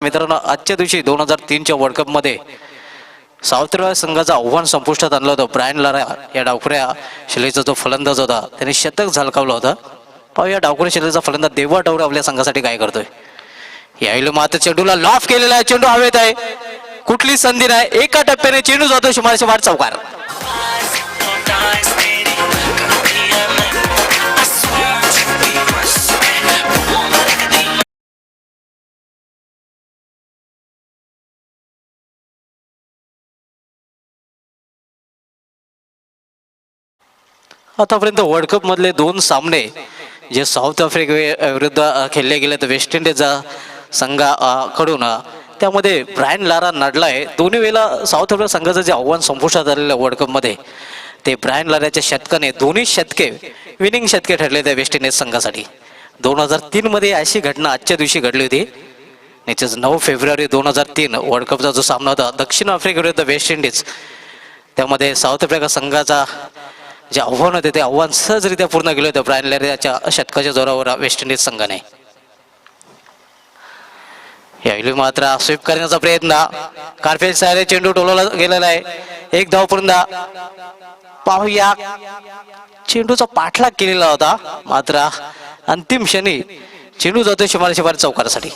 मित्रांनो, आजच्या दिवशी 2003च्या वर्ल्ड कप मध्ये साऊथ आफ्रिका संघाचं आव्हान संपुष्टात आणलं होतं. ब्रायन लारा या डावखुऱ्या शैलीचा जो फलंदाज होता त्याने शतक झळकावलं होतं. पाहू या डावखुऱ्या शैलीचा फलंदाज देवा टावरे आपल्या संघासाठी काय करतोय. यावेळी मात्र चेंडूला लॉफ केलेला आहे. चेंडू हवेत आहे, कुठली संधी नाही. एका टप्प्याने चेंडू जातो शुमारशे वाट चौकार. आतापर्यंत वर्ल्ड कप मधले 2 सामने जे साऊथ आफ्रिका विरुद्ध खेळले गेले तर वेस्ट इंडिजचा संघाकडून त्यामध्ये ब्रायन लारा नडलाय. दोन्ही वेळेला साऊथ आफ्रिका संघाचं जे आव्हान संपुष्टात आलेलं वर्ल्ड कप मध्ये ते ब्रायन लाराच्या शतकाने दोन्ही शतके विनिंग शतके ठरले त्या वेस्ट इंडिज संघासाठी. 2003 मध्ये अशी घटना आजच्या दिवशी घडली होती. निश्चितच 9 फेब्रुवारी 2003 वर्ल्ड कपचा जो सामना होता दक्षिण आफ्रिका विरुद्ध वेस्ट इंडिज, त्यामध्ये साऊथ आफ्रिका संघाचा जे आव्हान होते ते आव्हान सहजरित्या पूर्ण केले होते ब्रायन लाराच्या शतकाच्या जोरावर वेस्ट इंडिज संघाने. यावेळी मात्र स्वीप करण्याचा प्रयत्न, कार्पेट सारे चेंडू टोलवला गेलेला आहे. एक धाव पूर्ण. पाहूया, चेंडूचा पाठलाग केलेला होता मात्र अंतिम क्षणी चेंडू जातो शुमारशे वाट चौकारासाठी.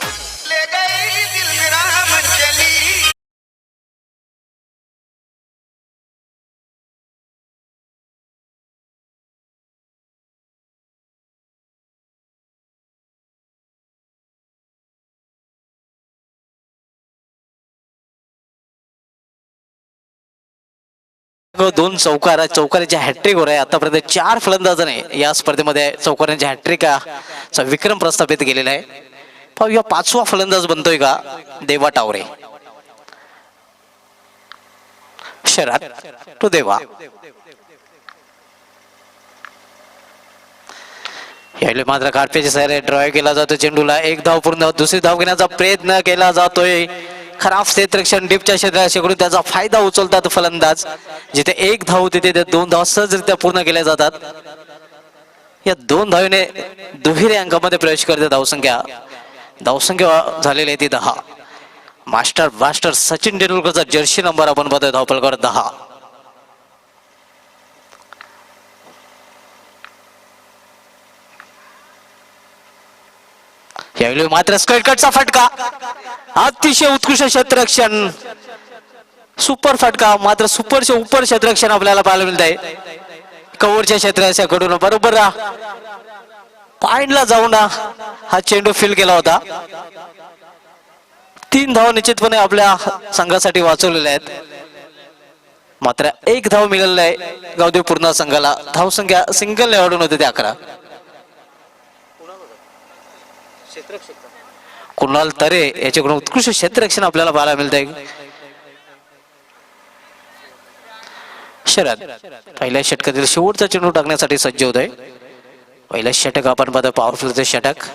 दोन चौकाराच्या हॅट्रिक वर आहे. आतापर्यंत 4 फलंदाजाने या स्पर्धेमध्ये चौकारांच्या हॅट्रिकचा विक्रम प्रस्थापित केलेला आहे. पाहूया 5वा फलंदाज बनतोय का देवा टावरे. शरद तो देवा. यावेळी मात्र कार्पेटच्या सारे ड्रॉय केला जातो चेंडूला. एक धाव पूर्ण. दुसरी धाव घेण्याचा प्रयत्न केला जातोय. खराब क्षेत्ररक्षण डीपच्या क्षेत्राकडून त्याचा फायदा उचलतात फलंदाज. जिथे 1 धाव होते तिथे 2 धाव सहजरित्या पूर्ण केल्या जातात. या 2 धावेने दुहेरी अंकामध्ये प्रवेश करते धावसंख्या झालेली आहे ती 10. मास्टर सचिन तेंडुलकरचा जर्सी नंबर आपण बघतोय धावफलकावर 10. यावेळी मात्र स्क्वेअरकटचा फटका. अतिशय उत्कृष्ट क्षेत्ररक्षण, सुपर फटका. मात्र सुपरचे उपर क्षेत्ररक्षण आपल्याला पाहायला मिळत आहे कव्हरच्या क्षेत्राकडून. बरोबर पॉइंटला जाऊन हा चेंडू फील केला होता. 3 धाव निश्चितपणे आपल्या संघासाठी वाचवलेल्या आहेत. मात्र 1 धाव मिळालेला आहे गावदेव पूर्ण संघाला. धावसंख्या सिंगल निवडून होते ते 11. कुणाल तरे याच्याकडून उत्कृष्ट क्षेत्ररक्षण आपल्याला पाहायला मिळत आहे. शरद पहिल्या षटकातील शेवटचा चेंडू टाकण्यासाठी सज्ज होत आहे. पहिल्या षटक आपण पाहतो पॉवरफुलचे षटक.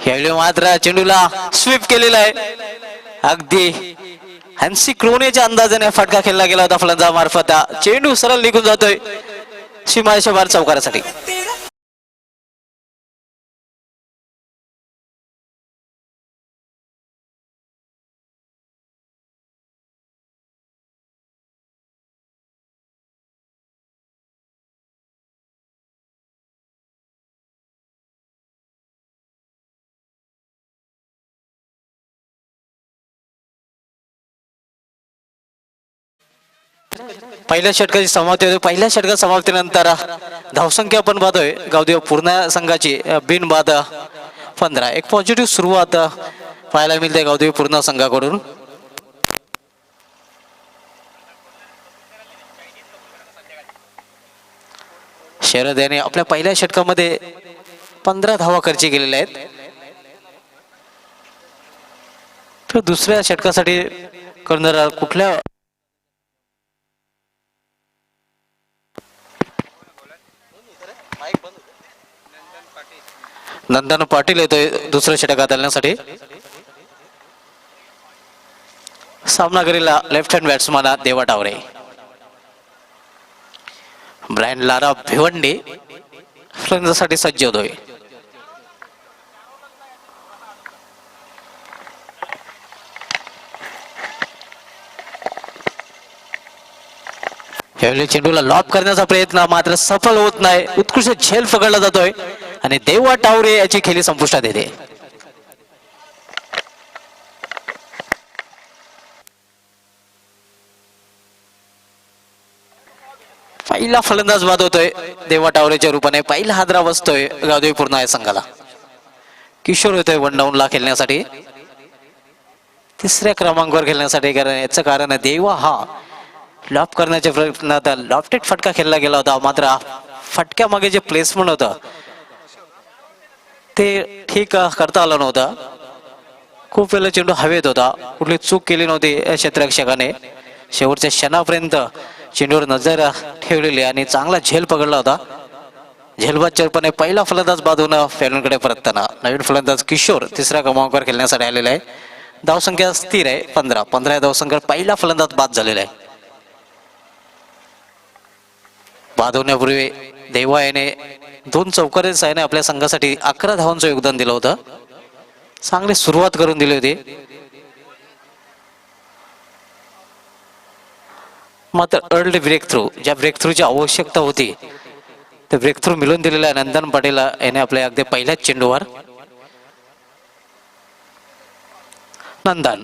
यावेळी मात्र चेंडूला स्वीप केलेला आहे. अगदी हॅन्सी क्रोनेच्या अंदाजाने फटका खेळला गेला होता फलंदाज मार्फत. चेंडू सरळ निघून जातोय सीमारेषा बाहेर चौकारासाठी. पहिल्या षटकाची समाप्ती होते. पहिल्या षटकात समाप्तीनंतर धावसंख्या आपण पाहतोय गावदेव पूर्ण संघाची बिनबाद 15. एक पॉझिटिव्ह सुरुवात पाहायला मिळते गावदेव पूर्ण संघाकडून. शरद याने आपल्या पहिल्या षटकामध्ये 15 धावा खर्च केलेल्या आहेत. तर दुसऱ्या षटकासाठी करणारा कुठल्या नंदन पाटील येतोय दुसऱ्या षटकात आणण्यासाठी. सामना करीला लेफ्ट हँड बॅट्समन देवा टावरे. ब्रायन लारा भिवंडी फलंदाजासाठी सज्ज होतोय. यावेळी चेंडूला लॉब करण्याचा प्रयत्न मात्र सफल होत नाही. उत्कृष्ट झेल पकडला जातोय आणि देवा टावरे याची खेळी संपुष्टात येते. पहिला फलंदाज बाद होतोय देवा टावरेच्या रूपाने. पहिला हादरा बसतोय गावदेवी पूर्ण आहे संघाला. किशोर होतोय 1 डाऊनला खेळण्यासाठी, तिसऱ्या क्रमांकावर खेळण्यासाठी. कारण याचं कारण देवा हा लॉब करण्याच्या प्रयत्नात लॉफ्टेड फटका खेळला गेला होता. मात्र फटक्या मागे जे प्लेसमेंट होतं ते ठीक करता आलं नव्हतं. खूप वेळा चेंडू हवेत होता, कुठली चूक केली नव्हती क्षेत्ररक्षकाने. शेवटच्या क्षणापर्यंत चेंडूवर नजर ठेवलेली आणि चांगला झेल पकडला होता. झेलबादपणे पहिला फलंदाज बाद होऊन फॅलूनकडे परतताना नवीन फलंदाज किशोर तिसऱ्या क्रमांकावर खेळण्यासाठी आलेला आहे. धावसंख्या स्थिर आहे 15 धावसंख्या. पहिला फलंदाज बाद झालेला आहे. बाद होण्यापूर्वी देवा याने 2 चौकारे साहाय्याने आपल्या संघासाठी 11 धावांचं योगदान दिलं होतं. चांगली सुरुवात करून दिली होती. मात्र अर्ली ब्रेक थ्रू, ज्या ब्रेक थ्रूची आवश्यकता होती ते ब्रेक थ्रू मिळवून दिलेला आहे नंदन पाटील याने आपल्या अगदी पहिल्याच चेंडूवर. नंदन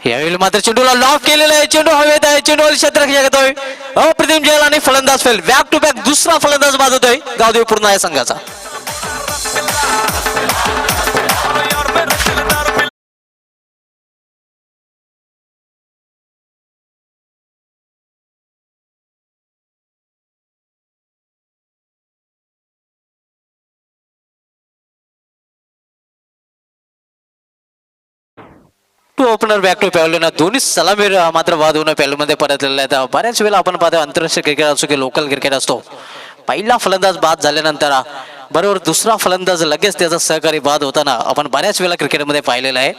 यावेळी मात्र चेंडूला लॉक केलेला आहे. चेंडू हवेत आहे, चेंडूवर क्षेत्ररक्षक येतोय. अप्रतिम झेल आणि फलंदाज फेल. बॅक टू बॅक दुसरा फलंदाज बाद होतोय गावदेवी पूर्ण आहे संघाचा. Two opener back to pavilion. दोन्ही सलामी मात्र बाद होऊन पॅव्हलियनमध्ये परतलेले आहेत. बऱ्याच वेळेला आपण पाहतो आंतरराष्ट्रीय क्रिकेट असो की लोकल क्रिकेट असतो, पहिला फलंदाज बाद झाल्यानंतर बरोबर दुसरा फलंदाज लगेच त्याचा सहकारी बाद होताना आपण बऱ्याच वेळेला क्रिकेटमध्ये पाहिलेला आहे.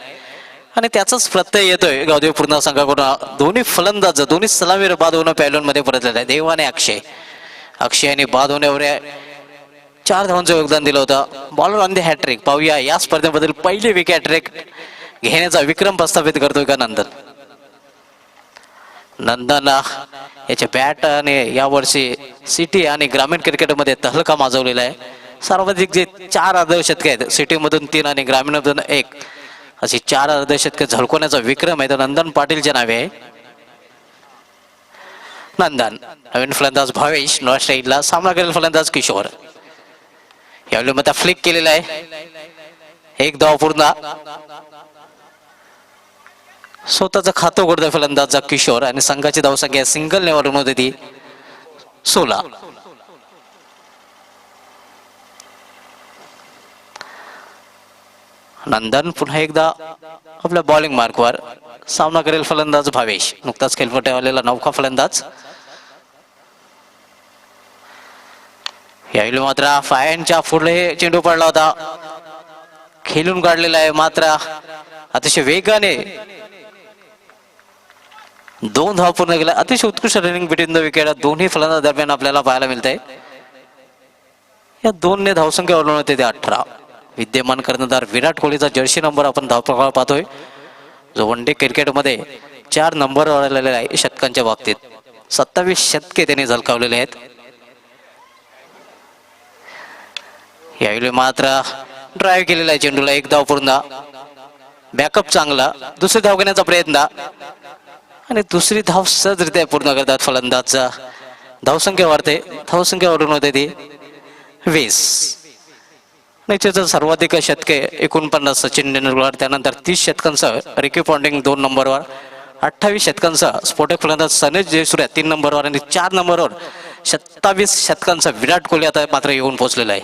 आणि त्याचाच प्रत्यय येतोय गावदेवी पूर्ण संघाकडून. दोन्ही फलंदाज दोन्ही सलामीर बाद होऊन पॅव्हलियनमध्ये परतलेला आहे. देवाने अक्षयने बाद होण्यावर 4 धावांचं योगदान दिलं होतं. Bowler on the hat-trick. पाहूया या स्पर्धेमधील पहिली विकेट हॅट्रिक घेण्याचा विक्रम प्रस्थापित करतोय का नंदन याच्या बॅटने यावर्षी सिटी आणि ग्रामीण क्रिकेटमध्ये तहलका माजवलेला आहे. सर्वाधिक जे 4 अर्धशतके आहेत, सिटीमधून 3 आणि ग्रामीणमधून 1 अशी 4 अर्धशतके झळकवण्याचा विक्रम आहे तो नंदन पाटीलच्या नावे आहे. नंदन नवीन फलंदाज भावेश नॉर्थ साईडला. सामना करेल फलंदाज किशोर. यावेळी मग फ्लिक केलेला आहे. 1 धाव पूर्ण. स्वतःचं खातं उघडतोय फलंदाजचा किशोर आणि संघाची धावसंख्या सिंगल नेवरून होती ती 16. नंदन पुन्हा एकदा आपल्या बॉलिंग मार्कवर. सामना करेल फलंदाज भावेश, नुकताच खेळपट्टी आलेला नौका फलंदाज. यावेळी मात्र फायनच्या पुढे चेंडू पडला होता, खेळून काढलेला आहे. मात्र अतिशय वेगाने 2 धाव पूर्ण केल्या. अतिशय उत्कृष्ट रनिंग बिटवीन द विकेट दोन्ही फलंदाज दरम्यान आपल्याला पाहायला मिळतंय. या 2 धावसंख्या ओलांडून होते ते 18. विद्यमान कर्णधार विराट कोहलीचा जर्सी नंबर आपण धावप्रकार पाहतोय, जो वन डे क्रिकेटमध्ये 4 नंबरवर आलेला आहे शतकांच्या बाबतीत. 27 शतके त्याने झळकावलेले आहेत. यावेळी मात्र ड्राईव्ह केलेला आहे चेंडूला. 1 धाव पूर्ण. बॅकअप चांगला. दुसरी धाव घेण्याचा प्रयत्न आणि दुसरी धाव सहजरित्या पूर्ण करतात फलंदाजचा. धावसंख्या वाढते. धावसंख्या वाढून होते ती 20. निश्चितच सर्वाधिक शतके 49 सचिन तेंडुलकर. त्यानंतर 30 शतकांसह रिकी पॉन्टिंग 2 नंबरवर. 28 शतकांसह स्फोटक फलंदाज सनेज जयसूर्या 3 नंबरवर आणि 4 नंबरवर 27 शतकांचा विराट कोहली आता मात्र येऊन पोहोचलेला आहे.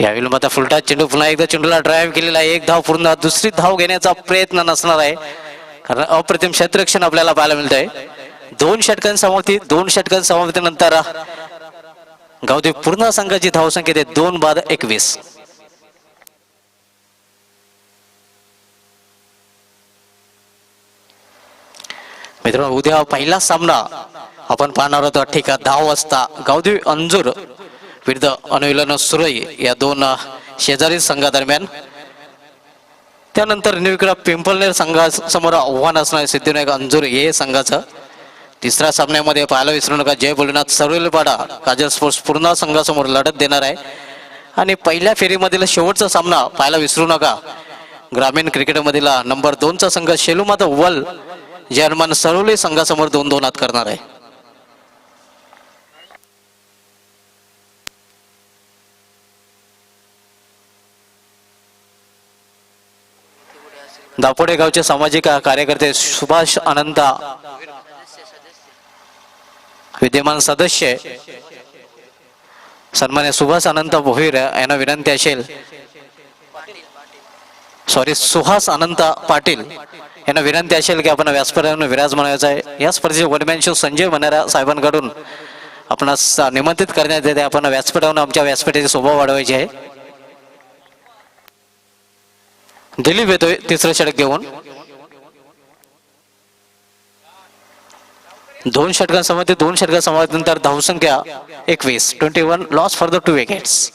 यावेळी मात्र फुलटा चेंडू. पुन्हा एकदा चेंडूला ड्राईव्ह केलेला आहे. 1 धाव पूर्ण. दुसरी धाव घेण्याचा प्रयत्न नसणार आहे कारण अप्रतिम क्षेत्ररक्षण आपल्याला पाहायला मिळत आहे. 2 षटकांसमाप्तीनंतर गावदेवी पूर्ण संघाची धावसंख्या ते 2 बाद 21. मित्रांनो उद्या पहिला सामना आपण पाहणार आहोत ठीक 10 वाजता गावदेवी अंजूर विरुद्ध अनुविलन सुरई या दोन शेजारी संघादरम्यान. त्यानंतर निर्विक्रम पिंपळनेर संघासमोर आव्हान असणार सिद्धिविनायक अंजूर हे संघाचं. तिसऱ्या सामन्यामध्ये पाहायला विसरू नका जय भोलेनाथ सरवेलपाडा काजल स्पोर्ट्स पूर्ण संघासमोर लढत देणार आहे. आणि पहिल्या फेरीमधील शेवटचा सामना पाहायला विसरू नका ग्रामीण क्रिकेटमधील नंबर 2चा संघ शेलूमाता वल जर्मन सरवली संघासमोर 2-2 हात करणार आहे. दापोडे गावचे सामाजिक कार्यकर्ते सुभाष अनंत विद्यमान सदस्य सन्मान्य सुभाष अनंत भोईर यांना विनंती असेल सुहास अनंत पाटील यांना विनंती असेल की आपण व्यासपीठावर विराजमान व्हायचं आहे. या स्पर्धेचे वडमॅन शो संजय मनारा साहेबांकडून आपणास निमंत्रित करण्यात येते. आपण व्यासपीठावर आमच्या व्यासपीठाची शोभा वाढवायची आहे. दिलीप येतोय तिसरं षटक घेऊन. 2 षटकांसमोर 2 षटकांनंतर धावसंख्या 21 loss for the 2 wickets.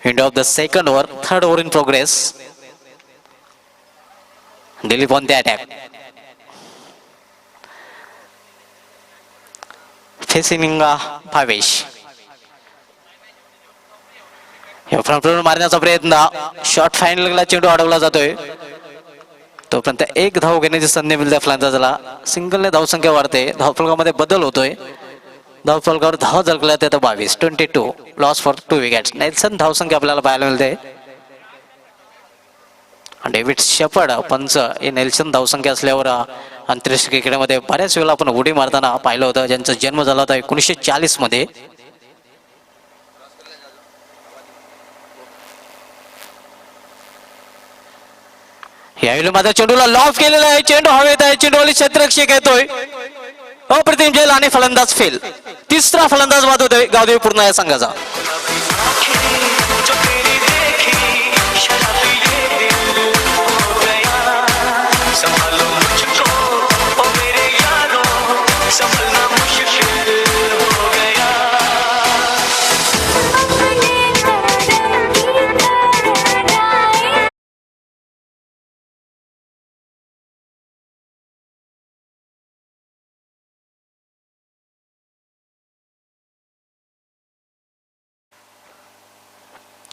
End of the second over, third over in progress. Dilip on the attack. Facing Bhavesh. Front मारण्याचा प्रयत्न शॉट फायनलला चेंडू अडवला जातोय. तोपर्यंत एक धाव घेण्याची संधी मिळते फलंदाजाला. सिंगलने धावसंख्या वाढते. धावफलकामध्ये बदल होतोय. धावफलकावर धाव झळकल्या ते 22 लॉस फॉर 2 विकेट्स. नेल्सन धावसंख्या आपल्याला पाहायला मिळते. डेव्हिड शेपर्ड पंच हे नेल्सन धावसंख्या असल्यावर आंतरराष्ट्रीय क्रिकेटमध्ये बऱ्याच वेळेला आपण उडी मारताना पाहिलं होतं. ज्यांचा जन्म झाला होता 1940 मध्ये. यावेळी माझ्या चेंडूला लॉफ केलेला आहे. चेंडू हवेत आहे. चेंडूवाली क्षेत्ररक्षक येतोय. अप्रतिम झेल आणि फलंदाज फेल. तिसरा फलंदाज बाद होतोय गावदेवी पूर्ण या संघाचा.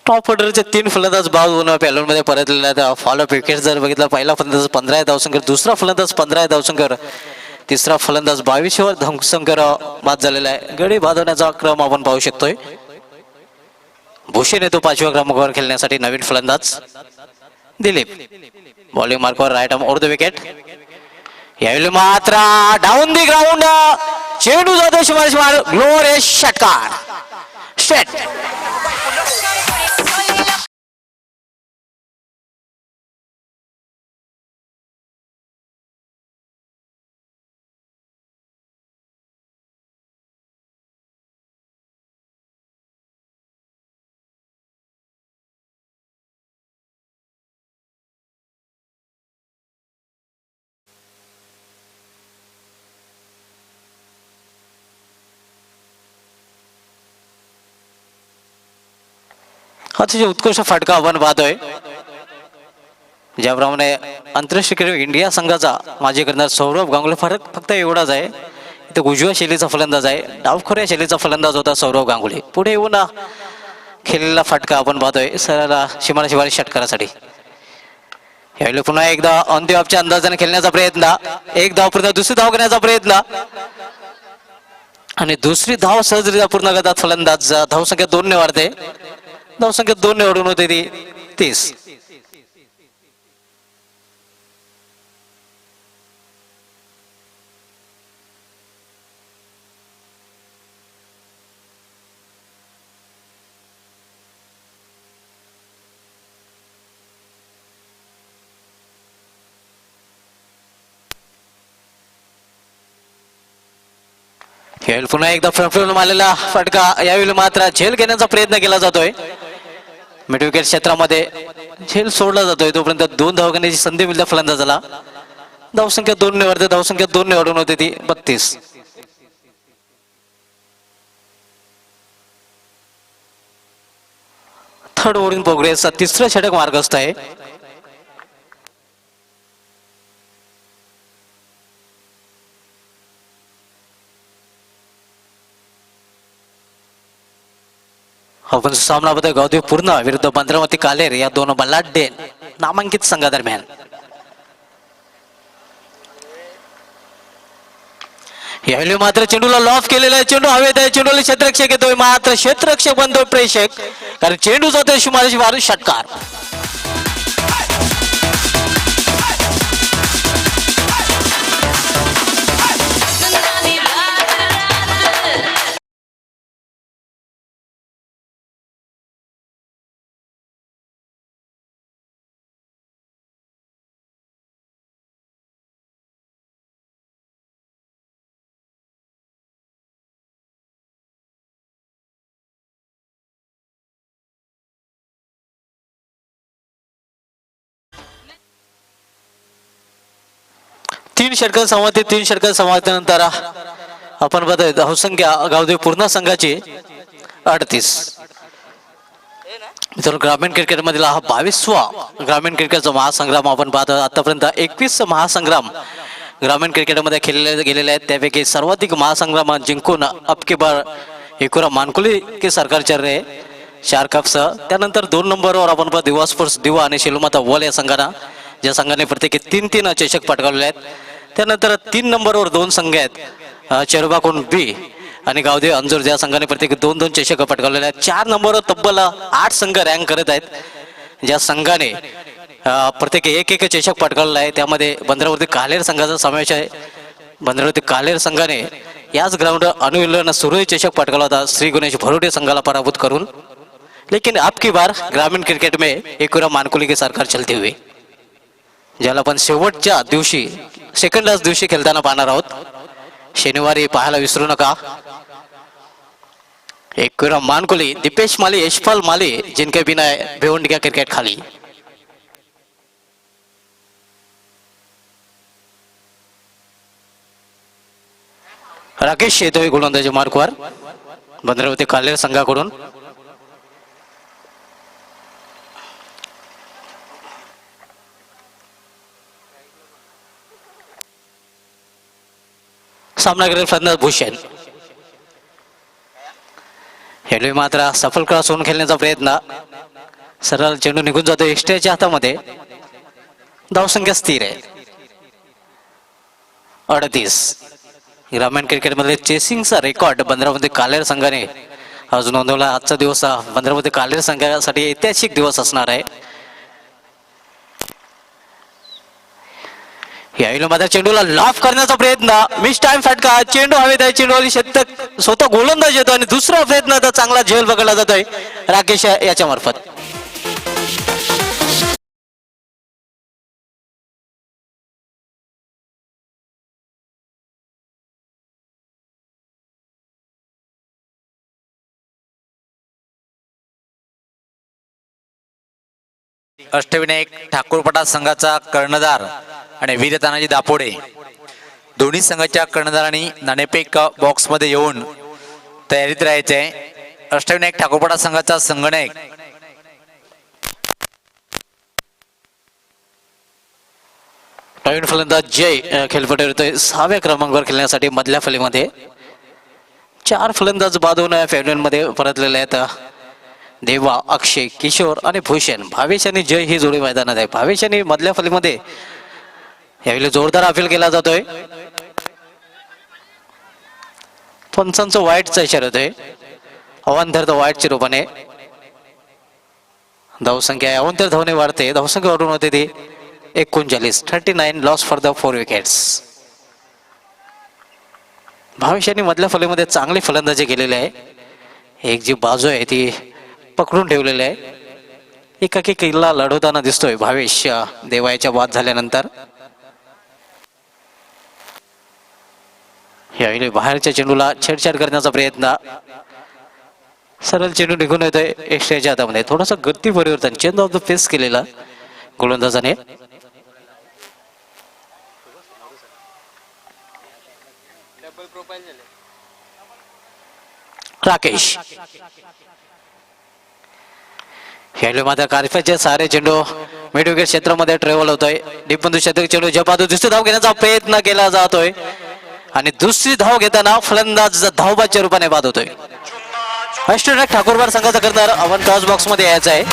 टॉप ऑर्डरचे 3 फलंदाज बाद होऊन पॅलून मध्ये परतलेला आहे. फॉलोअप विकेट जर बघितला पहिला फलंदाज 15 धावसंख्येवर, दुसरा फलंदाज 15 धावसंख्येवर, तिसरा फलंदाज 22 धावसंख्येवर बाद झालेला आहे. गडी बाद होण्याचा क्रम आपण पाहू शकतोय. भूषण येतो 5व्या क्रमांकावर खेळण्यासाठी. नवीन फलंदाज दिलीप बॉलिंग मार्कवर right arm over the wicket. यावेळी मात्र डाऊन दी ग्राउंड चेंडू जातो शिवाय ग्लोरियस षटकार स्ट्रेट. अतिशय उत्कृष्ट फटका आपण पाहतोय. ज्याप्रमाणे आंतरराष्ट्रीय क्रिकेट इंडिया संघाचा माजी कर्णधार सौरभ गांगुली फक्त एवढाच आहे. इथे उजव्या शैलीचा फलंदाज आहे. डावखोऱ्या शैलीचा फलंदाज होता सौरभ गांगुली. पुढे येऊन खेळलेला फटका आपण पाहतोय सरळ सीमाना शिवारी षटकारासाठी. यावेळी पुन्हा एकदा अंतिम ऑफच्या अंदाजाने खेळण्याचा प्रयत्न. एक धाव पूर्ण, दुसरी धाव घेण्याचा प्रयत्न आणि दुसरी धाव सहजरित्या पूर्ण करतात फलंदाज. धावसंख्या 2 ने वाढते. धावसंख्या 2 ने वाढून होते ती 30. यावेळी पुन्हा एकदा फ्रंट मारलेला फटका. यावेळी मात्र झेल घेण्याचा प्रयत्न केला जातोय. मिड विकेट क्षेत्रामध्ये झेल सोडला जातोय. तोपर्यंत 2 धाव घेण्याची संधी मिळते फलंदाजाला. धावसंख्या 2 ने वाढते, धावसंख्या 2 ने वाढून होते ती 32. थर्ड ओव्हर इन प्रोग्रेस, तिसरं षटक मार्गस्थ आहे. आपण सामना बद्दल गावदेव पूर्ण विरुद्ध बंद्रावती कालेर या दोन बलाढ्य नामांकित संघादरम्यान. यावेळी मात्र चेंडूला लॉफ केलेला आहे, चेंडू हवेत आहे, चेंडूला क्षेत्ररक्षक येतोय, मात्र क्षेत्ररक्षक बनतोय प्रेक्षक, कारण चेंडू जातोय शुमाराशी मारून षटकार. तीन षटकार समाप्तीनंतर आपण बघतोय धावसंख्या गावदेव पूर्ण संघाची 38. मित्रांनो, ग्रामीण क्रिकेट मधला हा 22वा ग्रामीण क्रिकेटचा महासंग्राम आपण पाहतो. आतापर्यंत 21 महासंग्राम ग्रामीण क्रिकेटमध्ये खेळले गेलेले आहेत. त्यापैकी सर्वाधिक महासंग्राम जिंकून अबकी बार एकुरा मानकुली के सरकार चल रहे 4 कप्स. त्यानंतर 2 नंबरवर आपण पाहतो दिवा स्पोर्ट्स दिवा आणि शेलुमाता वॉल या संघांना, ज्या संघाने प्रत्येकी 3-3 चषक पटकावले आहेत. त्यानंतर 3 नंबरवर 2 संघ आहेत, चेरुबाकोन बी आणि गावदेव अंजूर, ज्या संघाने प्रत्येकी 2-2 चषक पटकावलेले आहेत. 4 नंबरवर तब्बल 8 संघ रँक करत आहेत, ज्या संघाने प्रत्येकी 1-1 चषक पटकावलेला आहे. त्यामध्ये बंदरावरती कालेर संघाचा समावेश आहे. बंदरावरती कालेर संघाने याच ग्राउंड अनुविल्लन सुरळीत चषक पटकावला होता श्री गणेश भरोडे संघाला पराभूत करून. लेकिन अब की बार ग्रामीण क्रिकेट में एकुरा मानकुली के सरकार चलते हुए, ज्याला आपण शेवटच्या दिवशी सेकंड लास्ट दिवशी खेळताना पाहणार आहोत. शनिवारी पाहायला विसरू नका. एकुरा मानकुली, दीपेश माली, यशपाल माली, जिनके बिना भिवंडी क्रिकेट खाली. राकेश येतोय गोलंदाजी मार्कवर बंदरावती कालेर संघाकडून. सामना करेल फलंदाज भूषण. हेलवे मात्र सफल क्रॉस होऊन खेळण्याचा प्रयत्न, सरळ चेंडू निघून जातो एक्स्ट्राच्या हातामध्ये. धावसंख्या स्थिर आहे 38. ग्रामीण क्रिकेटमध्ये चेसिंगचा रेकॉर्ड बंदरामध्ये कालेर संघाने आज नोंदवला. आजचा दिवस बंदरामध्ये कालेर संघासाठी ऐतिहासिक दिवस असणार आहे. यावेळी मात्र चेंडूला लॉफ करण्याचा प्रयत्न, मिस टाइम फटका, चेंडू हवेत आहे, चेंडूवाली शतक स्वतः गोलंदाज येतो आणि दुसरा प्रयत्न आता चांगला झेल पकडला जातोय राकेश याच्या मार्फत. अष्टविनायक ठाकूरपटा संघाचा कर्णधार आणि वीर तानाजी दापोडे दोन्ही संघाच्या कर्णधारांनी नाणेफेक बॉक्स मध्ये येऊन तयारीत राहायचे. अष्टविनायक ठाकूरपटा संघाचा संघनायक नवीन फलंदाज जय खेळपट्टी येतोय 6व्या क्रमांकावर खेळण्यासाठी. मधल्या फलीमध्ये 4 फलंदाज बाद होऊन फेब्रुवारी मध्ये परतलेले आहेत. देवा, अक्षय, किशोर आणि भूषण. भावेश आणि जय ही जोडी मैदानात आहे. भावेश आणि मधल्या फलीमध्ये यावेळी जोरदार अपील केला जातोय. पंचांचं वाईटचा इशारा होतोय. अवांतर वाईटच्या रूपाने धावसंख्या अवांतर धावने वाढते. धावसंख्या वाढून होते ती 39. 39 loss for the 4 wickets. Bhavesh यांनी मधल्या फलीमध्ये चांगली फलंदाजी केलेली आहे. एक जी बाजू आहे ती पकडून ठेवलेली आहे. एकाकी किल्ला लढवताना दिसतोय भावेश देवाच्या बाद झाल्यानंतर. यावेळी बाहेरच्या चेंडूला छेडछाड करण्याचा प्रयत्न, सरळ चेंडू निघून येतोय एक्स्ट्राच्या हातामध्ये. थोडासा गती परिवर्तन चेंज ऑफ द पेस केलेला गोलंदाजाने. राकेश. खेळले मात्र कार्पेटचे सारे चेंडू मिड विकेट क्षेत्रामध्ये ट्रेव्हल होतोय. डिपबंधू शतक चेंडू जपादू दुसरी धाव घेण्याचा प्रयत्न केला जातोय आणि दुसरी धाव घेताना फलंदाज धावबाच्या रूपाने बाद होतोय. अष्टनाथ ठाकूरबार संघाचा करणार आपण टॉस बॉक्स मध्ये यायचं आहे.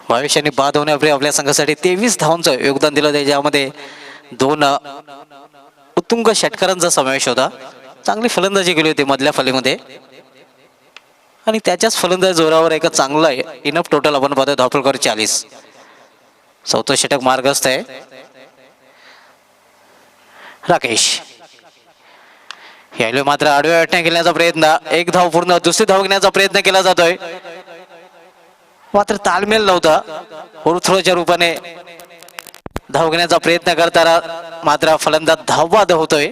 भविष्याने बाद होण्यापूर्वी आपल्या संघासाठी 23 धावांचं योगदान दिलं. त्याच्यामध्ये 2 उत्तुंग षटकारांचा समावेश होता. चांगली फलंदाजी केली होती मधल्या फलीमध्ये आणि त्याच्याच फलंदाजी जोरावर एक चांगला इनफ टोटल आपण पाहतो धावफलकर 40. चौथं षटक मार्गस्थ आहे. राकेश यावेळी मात्र आडव्या वाटण्या घेण्याचा प्रयत्न, एक धाव पूर्ण, दुसरी धाव घेण्याचा प्रयत्न केला जातोय मात्र तालमेल नव्हता. ओरथ्रोच्या रूपाने धाव घेण्याचा प्रयत्न करताना मात्र फलंदाज धावबाद होतोय.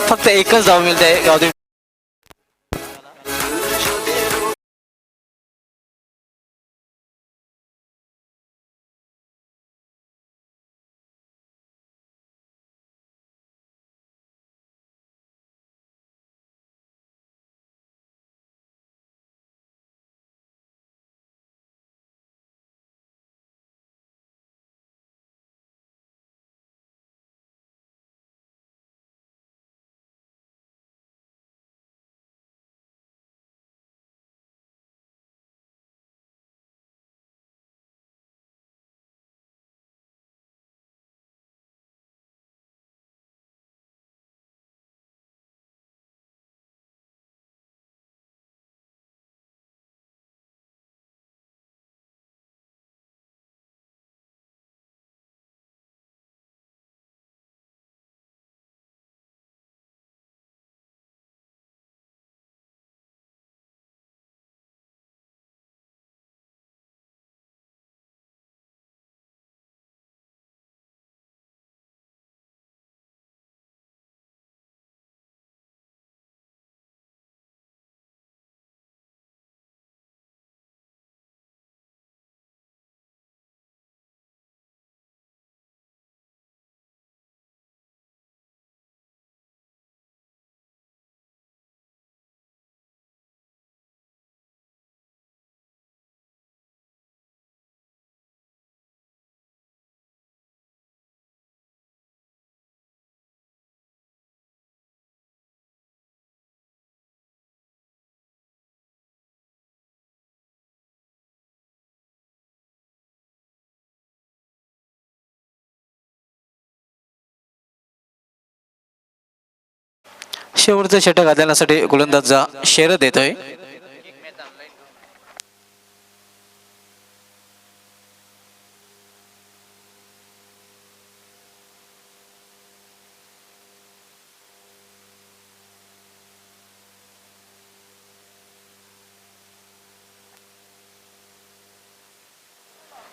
फक्त एकच धाव मिळते गावदेवी. शेवटचं षटक आदळण्यासाठी गोलंदाजा शेर देतोय.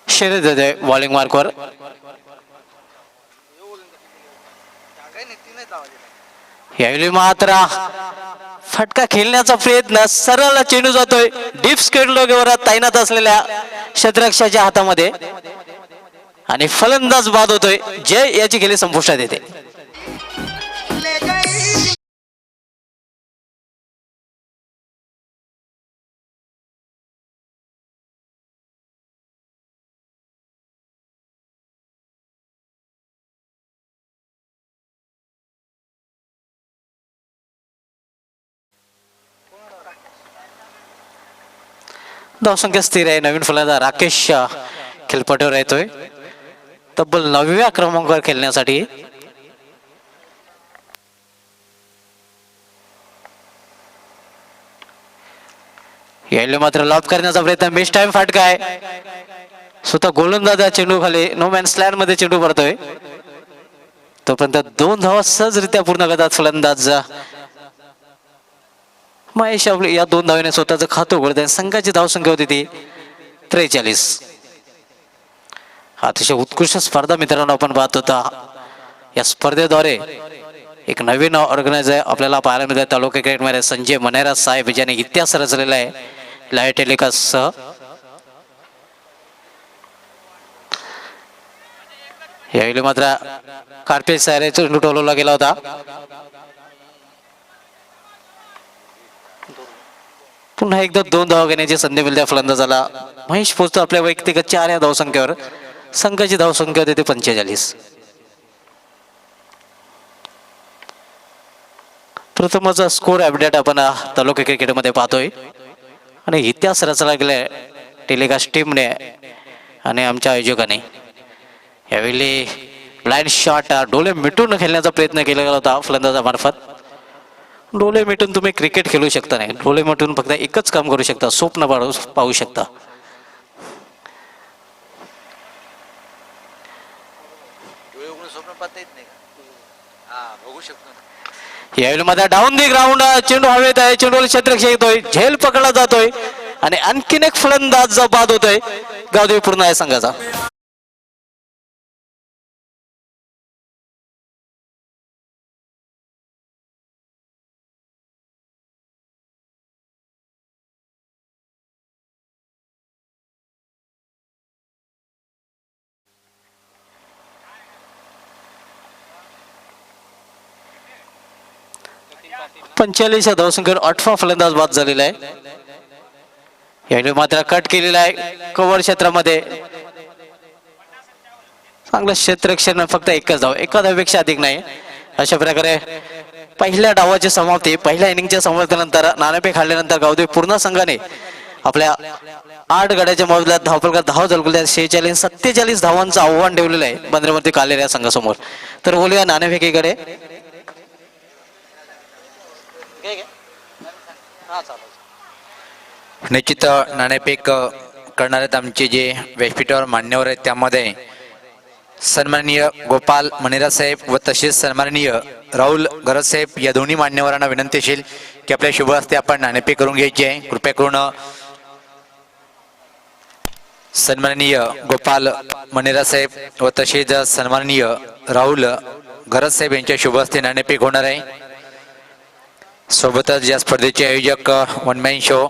शेर देतोय बॉलिंग मार्कवर. यावेळी मात्र फटका खेळण्याचा प्रयत्न, सरळ चेंडू जातोय डीप स्केडवर तैनात असलेल्या क्षेत्ररक्षकाच्या हातामध्ये आणि फलंदाज बाद होतोय. जे याची खेळी संपुष्टात येते. धावसंख्या स्थिर आहे. नवीन फलंदाज राकेश खेळपट्टीवर येतोय तब्बल 9व्या क्रमांकावर खेळण्यासाठी. यायला मात्र लॉब करण्याचा प्रयत्न, बेस्ट टाइम फटका आहे. स्वतः गोलंदाजा चेंडू खाली नो मॅन स्लॅन मध्ये चेंडू पडतोय. तोपर्यंत 2 धावा सहजरित्या पूर्ण करतात फलंदाज महेश आपले. या 2 धावेने स्वतःचं खातं उघडत. संघाची धावसंख्या होती ती 43. अतिशय उत्कृष्ट स्पर्धा मित्रांनो आपण पाहत होता. या स्पर्धेद्वारे एक नवीन ऑर्गनायझर आपल्याला पाहायला मिळत. तालुका क्रिकेटमध्ये संजय मनेरा साहेब ज्याने इतिहास रचलेला आहे लाईव्ह टेलिकास्ट सह. यावेळी मात्र कार्पेट सायरे चेंडू टोलवला गेला होता. पुन्हा एकदा 2 धावा घेण्याची संधी मिळते फलंदाजाला. महेश पोहोचतो आपल्या वैयक्तिक 4 या धावसंख्येवर. संघाची धावसंख्या होती 45. प्रथमच स्कोर अपडेट आपण तालुका क्रिकेटमध्ये पाहतोय आणि इतिहास रचला गेलाय टेलिकास्ट टीमने आणि आमच्या आयोजकाने. यावेळी ब्लाइंड शॉट डोळे मिटून खेळण्याचा प्रयत्न केला गेला होता फलंदाजामार्फत. डोळे मिटून तुम्ही क्रिकेट खेळू शकता नाही. डोळे मिटून फक्त एकच काम करू शकता, स्वप्न पाहू शकता. यावेळी मध्ये डाऊन दी ग्राउंड चेंडू हवेत आहे. चेंडूला क्षेत्ररक्षक येतोय, झेल पकडला जातोय आणि आणखीन एक फलंदाज बाद होतोय. गावदेवी पूर्ण आहे संघाचा. पंचेचाळीस या धावसंख्येवर 8वा फलंदाज बाद झालेला आहे. यावेळी मात्र कट केलेला आहे कव्हर क्षेत्रामध्ये. चांगलं क्षेत्ररक्षण, फक्त एकच धाव, एका धावेपेक्षा अधिक नाही. अशा प्रकारे पहिल्या डावाची समाप्ती, पहिल्या इनिंगच्या समाप्तीनंतर नाणेफेक हारल्यानंतर गावदेवी पूर्ण संघाने आपल्या 8 गड्याच्या मोबदल्यात धावफलकात धाव झळकल्या. 46-47 धावांचं आव्हान ठेवलेलं आहे बंदरमध्ये कालेल्या संघासमोर. तर बोलूया नाणेफेकीकडे. निश्चित नाणेफेक करणारे आमचे जे व्यासपीठावर मान्यवर आहेत त्यामध्ये सन्माननीय गोपाल मनेरा साहेब व तसेच सन्माननीय राहुल गरज साहेब या दोन्ही मान्यवरांना विनंती असेल की आपल्या शुभ हस्ते आपण नाणेफेक करून घ्यायची आहे. कृपया करून सन्माननीय गोपाल मनेरा साहेब व तसेच सन्माननीय राहुल गरज साहेब यांच्या शुभ हस्ते नाणेफेक होणार आहे. सोबतच या स्पर्धेचे आयोजक one man show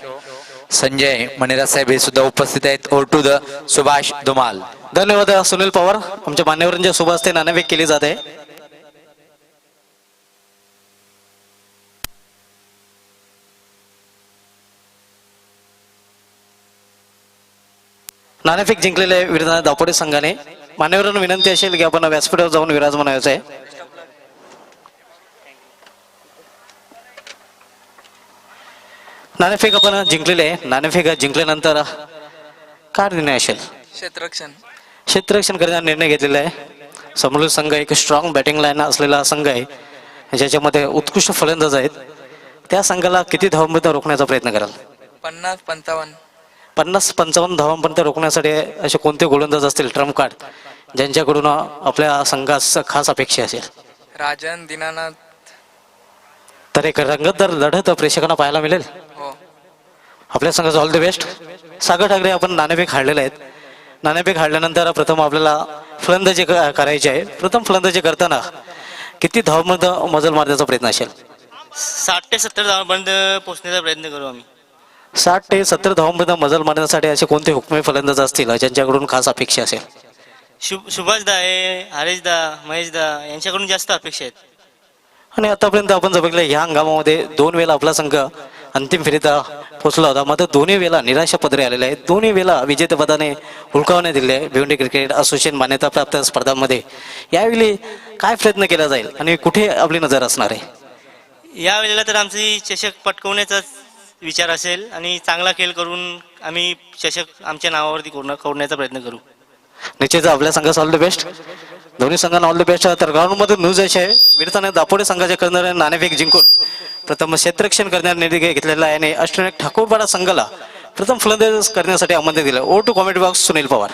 Sanjay Manera साहेब हे सुद्धा उपस्थित आहेत. Or to the Subhash Dhumal. धन्यवाद सुनील पवार. आमच्या मान्यवरांच्या शुभ हस्ते नाणेफेक केली जाते. नाणेफेक जिंकलेले विराज दापोडे संघाने. मान्यवरांना विनंती असेल की आपण व्यासपीठावर जाऊन विराजमान व्हायचं आहे. नाणेफेक आपण जिंकलेले आहे. नाणेफेक जिंकल्यानंतर काय निर्णय असेल? क्षेत्ररक्षण करण्याचा निर्णय घेतलेला आहे. समोरील संघ एक स्ट्रॉंग बॅटिंग लाईन असलेला संघ आहे ज्याच्यामध्ये उत्कृष्ट फलंदाज आहेत. त्या संघाला किती धावांपर्यंत रोखण्याचा प्रयत्न कराल? 50-55 धावांपर्यंत रोखण्यासाठी असे कोणते गोलंदाज असतील ट्रम्प कार्ड ज्यांच्याकडून आपल्या संघास खास अपेक्षा असेल? राजन, दीनानाथ. तर एक रंगतदार लढत प्रेक्षकांना पाहायला मिळेल. हो. आपल्या संघाचं ऑल द बेस्ट. सागर ठाकरे, आपण नाणेफेक हारलेले आहेत. नाणेफेक हारल्यानंतर प्रथम आपल्याला फलंदाजी करायची आहे. प्रथम फलंदाजी करताना किती धावांपर्यंत मजल मारण्याचा प्रयत्न असेल? 60 ते 70 धावांपर्यंत पोहोचण्याचा प्रयत्न करू आम्ही. 60 ते 70 धावांपर्यंत मजल मारण्यासाठी असे कोणते हुकमे फलंदाज असतील ज्यांच्याकडून खास अपेक्षा असेल? सुभाष दा आहे, हरेश दा, महेश दा यांच्याकडून जास्त अपेक्षा आहेत. आणि आतापर्यंत आपण जर बघितलं ह्या हंगामामध्ये 2 वेळा आपला संघ अंतिम फेरीत पोहोचला होता. मात्र दोन्ही वेळा निराशा पदरी आलेला आहे. दोन्ही वेळा विजेतेपदाने हुलकावण्यात दिले आहे भिवंडी क्रिकेट असोसिएशन मान्यताप्राप्त स्पर्धांमध्ये. यावेळी काय प्रयत्न केला जाईल आणि कुठे आपली नजर असणार आहे? या वेळेला तर आमची चषक पटकवण्याचाच विचार असेल आणि चांगला खेळ करून आम्ही चषक आमच्या नावावरती कोरण्याचा प्रयत्न करू. निश्चित आपल्या संघास ऑल द बेस्ट. दोन्ही संघांना ऑल द बेस्ट. तर ग्राउंडमध्ये न्यूज अशी आहे, विरताने दापोडे संघाच्या करणाऱ्या नाणेफेक जिंकून प्रथम क्षेत्ररक्षण करण्याचा निर्णय घेतलेला आहे आणि अष्टविनायक ठाकूरपाडा संघाला प्रथम फलंदाजी करण्यासाठी आमंत्रित दिलं. Over to comment box Sunil Pawar.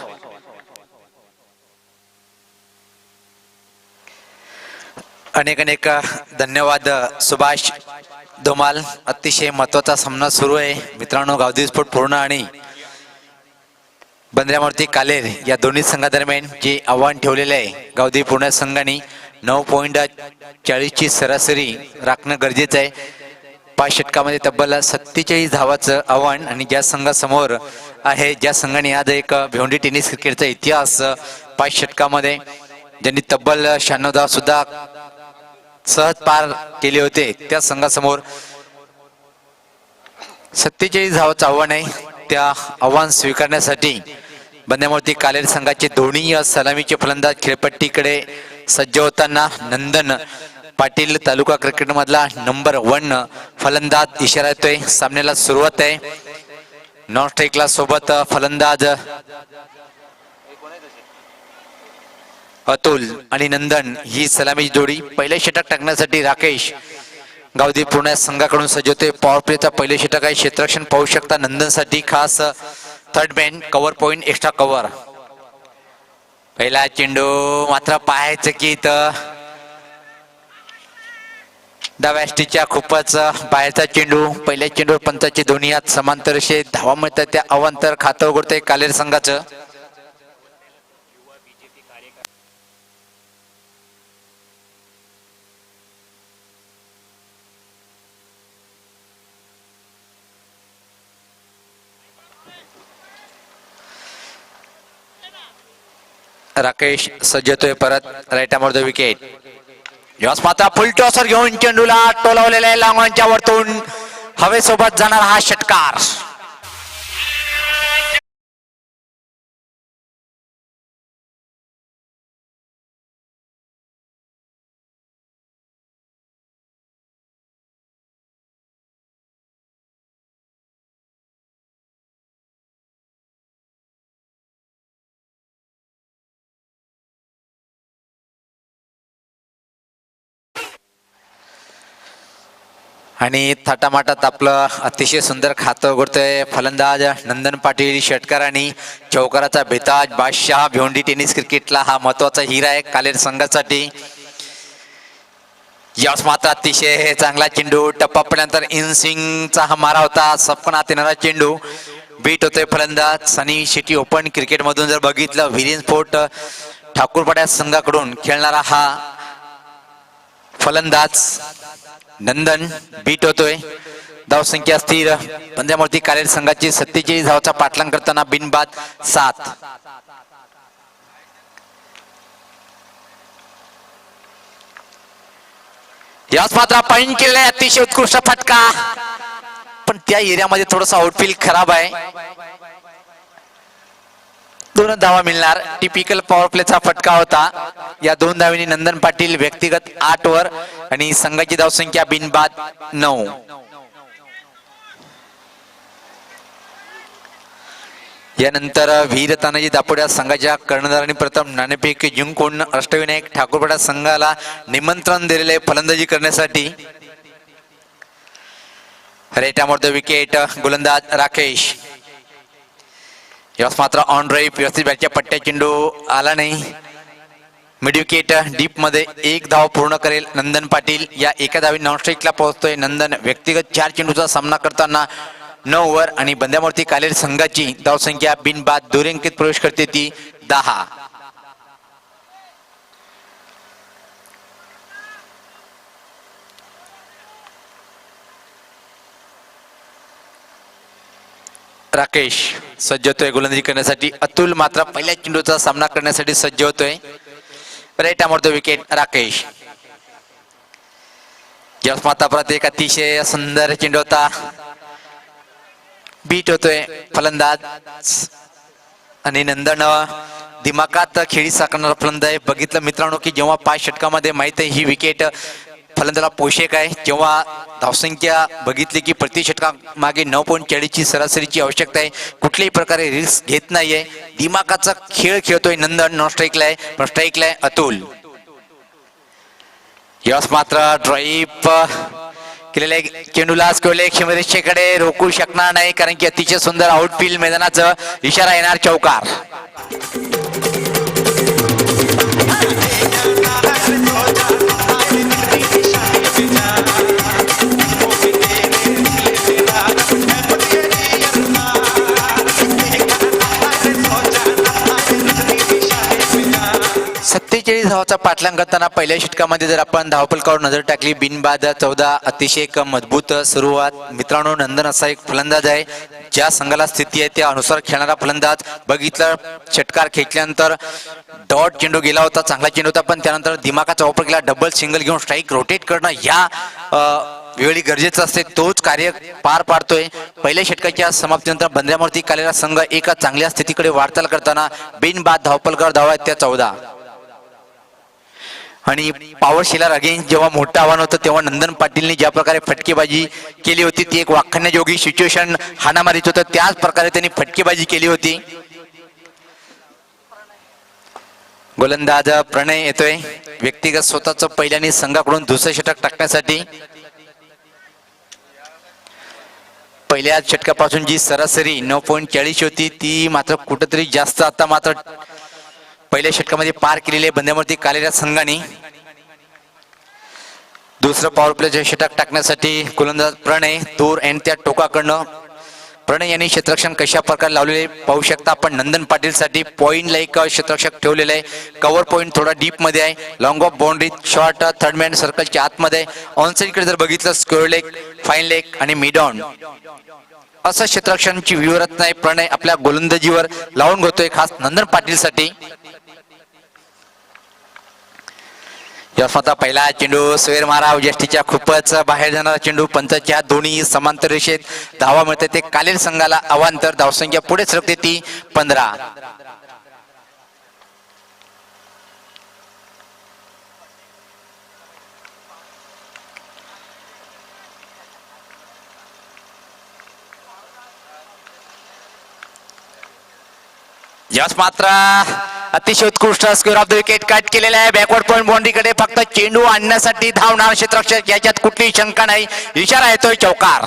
अनेक अनेक धन्यवाद सुभाष धोमाल. अतिशय महत्वाचा सामना सुरू आहे मित्रांनो. गावदी स्फोट पूर्ण आणि बंद्र्यामूर्ती कालेर या दोन्ही संघादरम्यान जे आव्हान ठेवलेले आहे गावदी पूर्ण संघाने 9.40 ची सरासरी राखणं गरजेचं आहे. 5 षटकामध्ये तब्बल 47 धावाचं आव्हान आणि ज्या संघासमोर आहे, ज्या संघाने आज एक भिवंडी टेनिस क्रिकेटचा इतिहास 5 षटकामध्ये ज्यांनी तब्बल 96 धाव सुद्धा सहज पार केले होते, त्या संघासमोर 47 धावाचं आव्हान आहे. त्या आव्हान स्वीकारण्यासाठी बंद्यामूर्ती कालेर संघाचे दोन्ही सलामीचे फलंदाज खेळपट्टीकडे सज्ज होताना नंदन पाटील तालुका क्रिकेट मधला नंबर 1 फलंदाज इशारा येतोय. सामन्याला सुरुवात आहे. नॉन स्ट्राईकला सोबत फलंदाज अतुल आणि नंदन ही सलामीची जोडी. पहिले षटक टाकण्यासाठी राकेश गावदी पूर्ण संघाकडून सज्ज होते. पॉवर प्लेचा पहिले षटक आहे. क्षेत्ररक्षण पाहू शकता नंदनसाठी खास third man cover point extra cover. पहिला चेंडू मात्र पाहायचं की इथं डाव्याष्टीच्या खूपच बाहेरचा चेंडू. पहिल्या चेंडूवर पंचाचे दोन्ही हात समांतर असे धावा मिळतात. त्या अवांतर खातं उघडतंय कालेर संघाचं. राकेश सज्ज होतोय परत राईटामोर द विकेट. यस मात्र फुल टॉसर घेऊन चेंडूला टोलावलेला आहे लांगॉनच्या वरतून हवेसोबत जाणार हा षटकार. आणि थाटामाटात आपलं अतिशय सुंदर खातं उघडतोय फलंदाज नंदन पाटील. षटकार आणि चौकाराचा बेताज बादशाह भिवंडी टेनिस क्रिकेटला हा महत्वाचा हिरा आहे कालेर संघासाठी. यास मात्र अतिशय चांगला चेंडू. टप्पापर्यंत इन स्विंगचा हा मारा होता. सपनात येणारा चेंडू बीट होतोय फलंदाज सनी सिटी ओपन क्रिकेट मधून जर बघितलं वीरेन स्पोर्ट ठाकूरपाड्या संघाकडून खेळणारा हा फलंदाज नंदन बीट होतोय. धावसंख्या स्थिर. बंद्यामूर्ती कालेर संघाची 47 धावाचा पाठलाग करताना बिनबाद 7. याच मात्र पॉइंट केलेला आहे. अतिशय उत्कृष्ट फटका, पण त्या एरियामध्ये थोडासा आउटफील्ड खराब आहे. 2 धावा मिळणार. टिपिकल पॉवर प्लेचा फटका होता. या 2 धावांनी नंदन पाटील व्यक्तिगत 8 वर आणि संघाची धावसंख्या बिनबाद 9. यानंतर वीर तानाजी दापोड्या संघाच्या कर्णधारांनी प्रथम नाणेफेक जिंकून अष्टविनायक ठाकूरपाडा संघाला निमंत्रण दिलेले फलंदाजी करण्यासाठी. रेटामोर द विकेट गोलंदाज राकेश. यास मात्र ऑन ड्राईव्ह व्यवस्थित बॅटच्या पट्ट्या चेंडू आला नाही. मिड विकेट डीप मध्ये 1 धाव पूर्ण करेल नंदन पाटील. या एका धावी नॉन स्ट्राईकला पोहोचतोय नंदन. व्यक्तिगत 4 चेंडूचा सामना करताना 9 वर आणि बंद्यामूर्ती कालेर संघाची धावसंख्या बिनबाद 2 अंकित प्रवेश करते ती 10. राकेश सज्ज होतोय गोलंदाजी करण्यासाठी. अतुल मात्र पहिल्या चेंडूचा सामना करण्यासाठी सज्ज होतोय. राईटामोर द विकेट राकेश. यस माता परत एक अतिशय सुंदर चेंडू होता. बीट होतोय फलंदाज आणि नंदन दिमागात खेळी साकारणारा फलंदाज. बघितलं मित्रांनो की जेव्हा 5 षटकामध्ये माहित आहे ही विकेट फलंदाला पोषक आहे, जेव्हा धावसंख्या बघितली की प्रति षटका मागे 9.40 ची सरासरीची आवश्यकता आहे. कुठल्याही प्रकारे रिस्क घेत नाहीये. दिमागाचा खेळ खेळतोय नंदन. नॉन स्ट्राईकला आहे, पण स्ट्राईकला आहे अतुल. यस मात्र ड्राईव्ह केलेल्या चेंडूला क्षमरेषेकडे रोखू शकणार नाही, कारण की अतिशय सुंदर आउटफील्ड मैदानाचा इशारा येणार चौकार. धावाचा पाठलाग करताना पहिल्या षटकामध्ये जर आपण धावफलकावर नजर टाकली बिनबाद 14 अतिशय एक मजबूत सुरुवात. मित्रांनो, नंदन असा एक फलंदाज आहे ज्या संघाला स्थिती आहे त्या अनुसार खेळणारा फलंदाज. बघितलं षटकार खेचल्यानंतर डॉट चेंडू गेला होता, चांगला चेंडू होता, पण त्यानंतर दिमागाचा वापर केला. डबल सिंगल घेऊन स्ट्राईक रोटेट करणं या वेळी गरजेचं असते, तोच कार्य पार पाडतोय. पहिल्या षटकाच्या समाप्तीनंतर बंद्र्यावरती कालेला संघ एका चांगल्या स्थितीकडे वाटचाल करताना बिनबाद धावफलकावर धावा आहेत त्या 14. आणि पॉवर शेलर अगेन्स्ट जेव्हा मोठं आव्हान होतं तेव्हा नंदन पाटीलने ज्या प्रकारे फटकेबाजी केली होती ती एक वाखाणण्याजोगी सिच्युएशन हाणामारीच होतं, त्याच प्रकारे त्यांनी फटकेबाजी केली होती. गोलंदाज प्रणय येतोय व्यक्तिगत स्वतःच पहिल्याने संघाकडून दुसरं षटक टाकण्यासाठी. पहिल्या षटकापासून जी सरासरी 9.40 होती ती मात्र कुठेतरी जास्त आता मात्र पहिल्या षटकामध्ये पार केलेले बंद्यावरती कालेल्या संघाने. दुसरं पॉवर प्लेचं षटक टाकण्यासाठी गोलंदाज प्रणय दूर एंड त्या टोकाकडनं. प्रणय यांनी क्षेत्ररक्षण कशा प्रकारे लावलेले पाहू शकता आपण. नंदन पाटील साठी पॉइंटला एक क्षेत्ररक्षक ठेवलेलं आहे. कव्हर पॉइंट थोडा डीप मध्ये आहे. Long of boundary short third man सर्कलच्या आतमध्ये. ऑनसाइड कडे जर बघितलं स्क्वेअर लेग, फाईन लेग आणि मिड ऑन असं क्षेत्ररक्षणाची व्यूहरचना आहे प्रणय आपल्या गोलंदाजीवर लावून घेतोय खास नंदन पाटील साठी. यशवंता पहिला चेंडू स्वेर मारा यष्टीच्या खूपच बाहेर जाणारा चेंडू. पंचाच्या दोन्ही समांतर रेषेत धावा मिळते ते कालेल संघाला अवांतर. धावसंख्या पुढे सरकते ती 15. यश मात्र अतिशय उत्कृष्ट square of the wicket cut केलेला आहे. बॅकवर्ड पॉइंट बाउंड्रीकडे फक्त चेंडू आणण्यासाठी धावणार क्षेत्ररक्षक याच्यात कुठलीही शंका नाही. इशारा येतोय चौकार.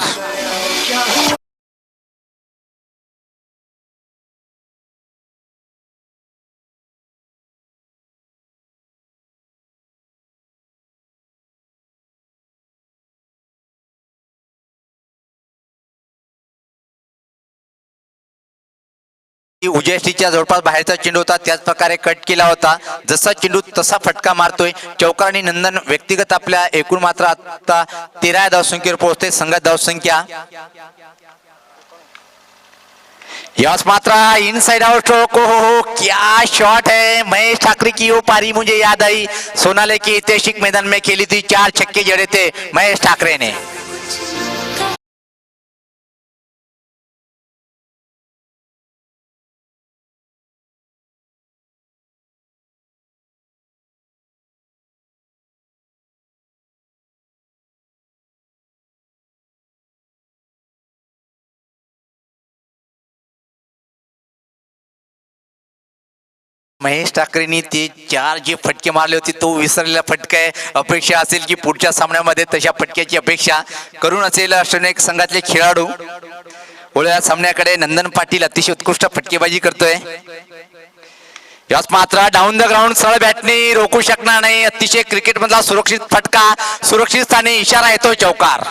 उजयश्रीच्या जवळपास बाहेरचा चेंडू होता त्याच प्रकारे कट केला होता. जसा चेंडू तसा फटका मारतोय चौकार. आणि नंदन व्यक्तिगत आपल्या एकूण मात्र आता 13 धावसंख्येवर पोहोचते. संघात धावसंख्या यश मात्र इनसाइड आउट स्ट्रोक. हो क्या शॉट है. महेश ठाकरे की वो पारी मुझे याद आई. सोनाले की ऐतिहासिक मैदान में खेली थी. 4 छक्के जड़े थे महेश ठाकरे ने. महेश ठाकरेंनी ते 4 जे फटके मारले होते तो विसरलेला फटका आहे. अपेक्षा असेल की पुढच्या सामन्यामध्ये तशा फटक्याची अपेक्षा करून असेल अष्टनायक संघातले खेळाडू. ओळ्या सामन्याकडे नंदन पाटील अतिशय उत्कृष्ट फटकेबाजी करतोय. याच मात्र डाऊन द ग्राउंड सरळ बॅटने रोखू शकणार नाही. अतिशय क्रिकेट मधला सुरक्षित फटका. सुरक्षित स्थानी इशारा येतोय चौकार.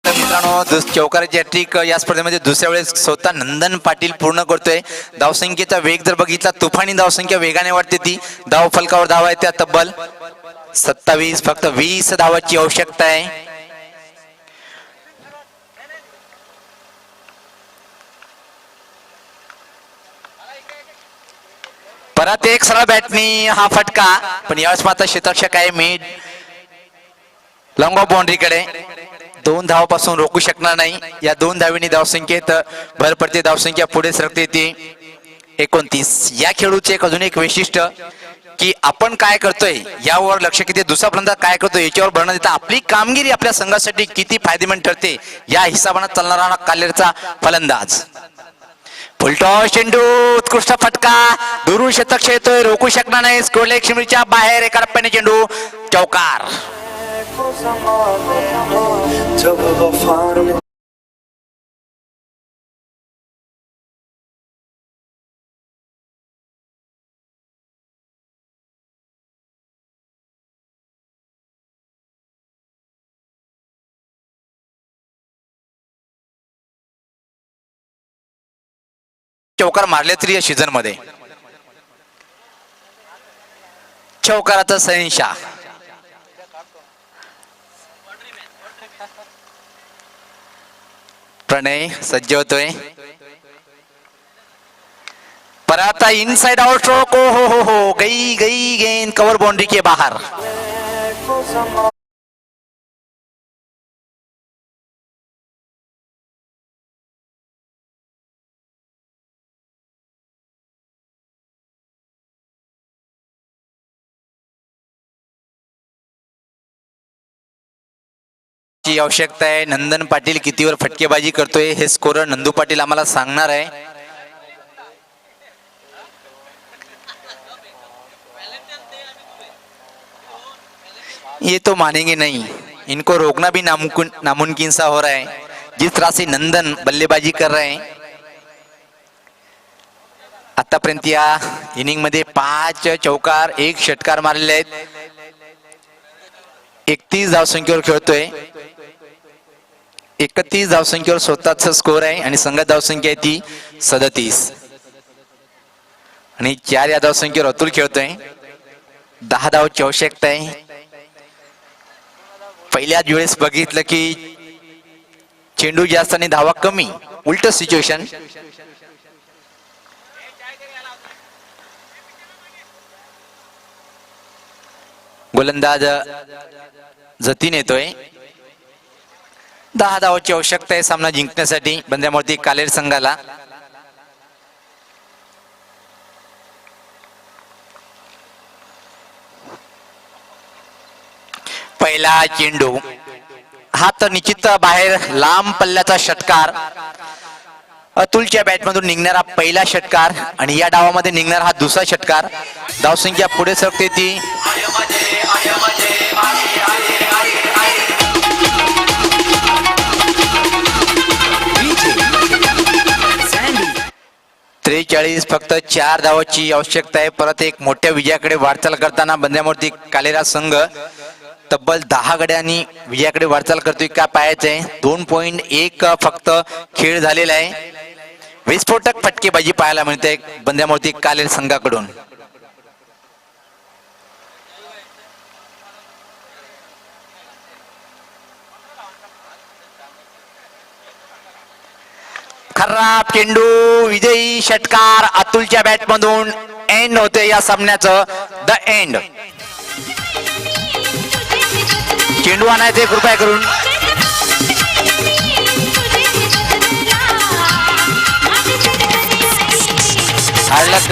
मित्रांनो चौकाराची हॅट्रिक या स्पर्धेमध्ये दुसऱ्या वेळेस स्वतः नंदन पाटील पूर्ण करतोय. धावसंख्येचा वेग जर बघितला तुफानी धावसंख्या वेगाने वाढते ती. धाव फलकावर धावा आहे त्या तब्बल 27. फक्त 20 धावाची आवश्यकता आहे. परत एक सरळ बॅटनी हा फटका. पण यावेळेस मात्र क्षेत्ररक्षक आहे मिड लॉंग ऑफ बाउंड्री कडे. 2 धावापासून रोखू शकणार नाही. या 2 धावींनी धावसंख्येत भर पडते. धावसंख्या पुढे सरकते ती 29. या खेळूचे एक अजून एक वैशिष्ट्य की आपण काय करतोय यावर लक्ष किती दुसरा फलंदाज काय करतोय याच्यावर भर न देता आपली कामगिरी आपल्या संघासाठी किती फायदेमंद ठरते या हिशोबाने चालणारा कालेरचा फलंदाज. फुलटॉस चेंडू उत्कृष्ट फटका. दुरून शतक येतोय रोखू शकणार नाही. स्कोर लेग सीमेच्या बाहेर एका टप्प्याने चेंडू चौकार. जब वफा चौकार मारले तरी या सीझन मध्ये. चौकाराचा शहेनशाह प्रणय सज्ज होतोय. पर आता इनसाइड आउट स्ट्रोक. हो गई गई गेंद कवर बाउंड्री के बाहर. ची आवश्यकता आहे. नंदन पाटील कितीवर फटकेबाजी करतोय हे स्कोरर नंदू पाटील आम्हाला सांगणार आहे. ये तो मानेंगे नहीं, इनको रोकना भी नामुमकिन सा हो रहा है. जिस तरह से नंदन बल्लेबाजी कर रहे हैं आतापर्यंत या इनिंग मध्ये 5 चौकार 1 षटकार मारलेले आहेत. 31 धावसंख्येवर खेळतोय. 31 धावसंख्येवर स्वतःचा स्कोर आहे आणि संघात धावसंख्या आहे ती 37 आणि 4 या धावसंख्येवर अतुल खेळतोय. 10 धावची आवश्यकता आहे. पहिल्याच वेळेस बघितलं की चेंडू जास्त आणि धावा कमी, उलट सिच्युएशन. गोलंदाज जतीन येतोय. 10 धावाची आवश्यकता आहे सामना जिंकण्यासाठी बंद्यामूर्ती कालेर संघाला. पहिला चेंडू हा तर निश्चित बाहेर. लांब पल्ल्याचा षटकार. अतुलच्या बॅटमधून निघणारा पहिला षटकार आणि या डावामध्ये निघणारा हा दुसरा षटकार. धावसंख्या पुढे सरकते ती 43. फक्त 4 धावाची आवश्यकता आहे. परत एक मोठ्या विजयाकडे वाटचाल करताना बंद्यामूर्ती कालेरा संघ तब्बल 10 गड्यांनी विजयाकडे वाटचाल करतोय का पाहायचंय. 2.1 फक्त खेळ झालेला आहे. विस्फोटक फटकेबाजी पाहायला मिळते बंद्यामूर्ती कालेर संघाकडून. खराब चेंडू. विजयी षटकार अतुलच्या बॅटमधून. एंड होते या सामन्याचं. The end. चेंडू आणायचे कृपया करून. हार्डलक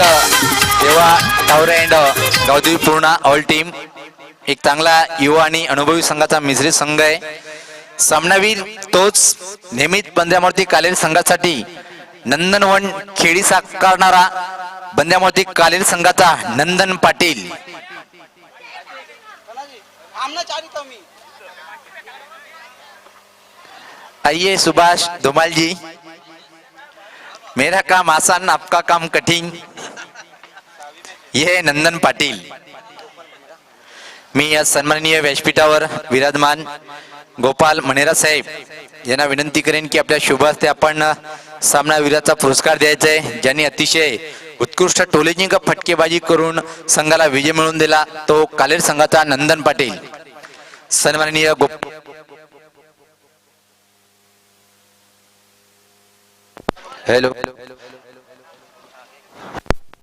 तेव्हा टावर एंड गावदेवी पूर्ण ऑल टीम एक चांगला युवा आणि अनुभवी संघाचा मिश्रित संघ आहे. सामनावीर तोच नेहमीच बंद्यामूर्ती कालेर संघासाठी नंदनवन खेळी साकारणारा बंद्यामूर्ती कालेर संघाचा नंदन पाटील. आइए सुभाष धुमाल जी. मेरा काम आसान आपका काम कठीण. ये नंदन पाटील. मी या सन्माननीय व्यासपीठावर विराजमान गोपाल मनेरा साहेब यांना विनंती करेन की आपल्या शुभ हस्ते आपण सामनावीराचा पुरस्कार द्यायचा आहे. ज्यांनी अतिशय उत्कृष्ट टोलेजिंग फटकेबाजी करून संघाला विजय मिळवून दिला तो कालेर संघाचा नंदन पाटील. सन्माननीय हॅलो.